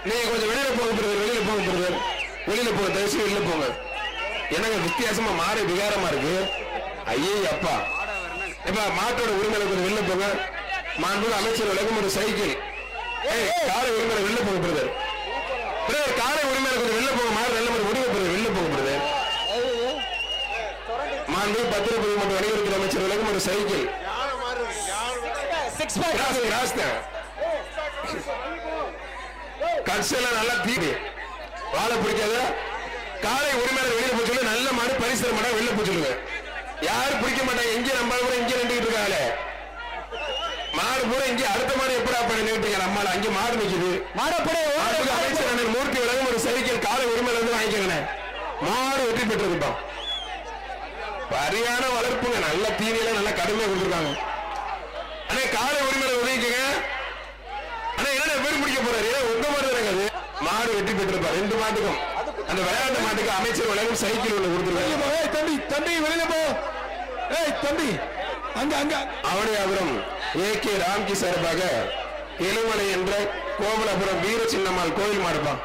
நீங்க கொஞ்சம் வெளியில போக பிரதர், வெளியில போக பிரதர், வெளியில போக, தயவுசெய்து வெளியில போங்க. எனக்கு வித்தியாசமா மாறு விகாரமா இருக்கு. ஐயே அப்பா, இப்ப மாட்டோட உரிமையில கொஞ்சம் வெளில போங்க. மாண்புமிகு அமைச்சர் விலகும் ஒரு சைக்கிள். காலை உரிமையில வெளில போக பிரதர், பிரதர் காலை உரிமையில கொஞ்சம் வெளில போங்க. மாறு நல்ல மாதிரி முடிவு பிரதர், வெளில போக பிரதர். மாண்புமிகு பத்திரப்பதிவு மற்றும் வணிகத்துறை அமைச்சர் விலகும் ஒரு சைக்கிள். கட்சியெல்லாம் நல்லா தீடு வாழை பிடிக்காத. காலை உரிமையாளர் வெளியில போய் சொல்லு, நல்ல மாடு பரிசு மாடா வெளில போய் சொல்லுங்க. யாரும் பிடிக்க மாட்டாங்க. இங்கே நம்ம கூட இங்கே நின்றுட்டு இருக்காங்களே மாடு பூரா இங்கே அடுத்த மாடு எப்படா பண்ணி நின்றுட்டு நம்மளால அங்கே மாடு நிக்குது. அமைச்சர் மூர்த்தி விலகும் ஒரு சைக்கிள் காலை உரிமையில இருந்து வாங்கிக்கோங்க. மாடு வெற்றி பெற்றிருப்போம். சரியான வளர்ப்புங்க, நல்ல தீனியில நல்ல கடுமையா கொடுத்துருக்காங்க. ஆனா காலை உரிமையில உதவிக்குங்க. ஆனா என்ன பேர் பிடிக்க போறாரு, உங்க மாதிரி இருக்காது. மாடு வெற்றி பெற்றிருப்பார். 2 மாட்டுக்கும் அந்த விளையாட்டு மாட்டுக்கு அமைச்சர் விலகும் சைக்கிள் ஒன்று கொடுத்துருக்காங்க. தம்பி தம்பி வெளியில போ. தம்பி அங்க அங்க அவனியாபுரம் AK ராம்கி சார்பாக எலுமலை என்ற கோமலபுரம் வீர சின்னம்மாள் கோயில் மாடுப்பான்.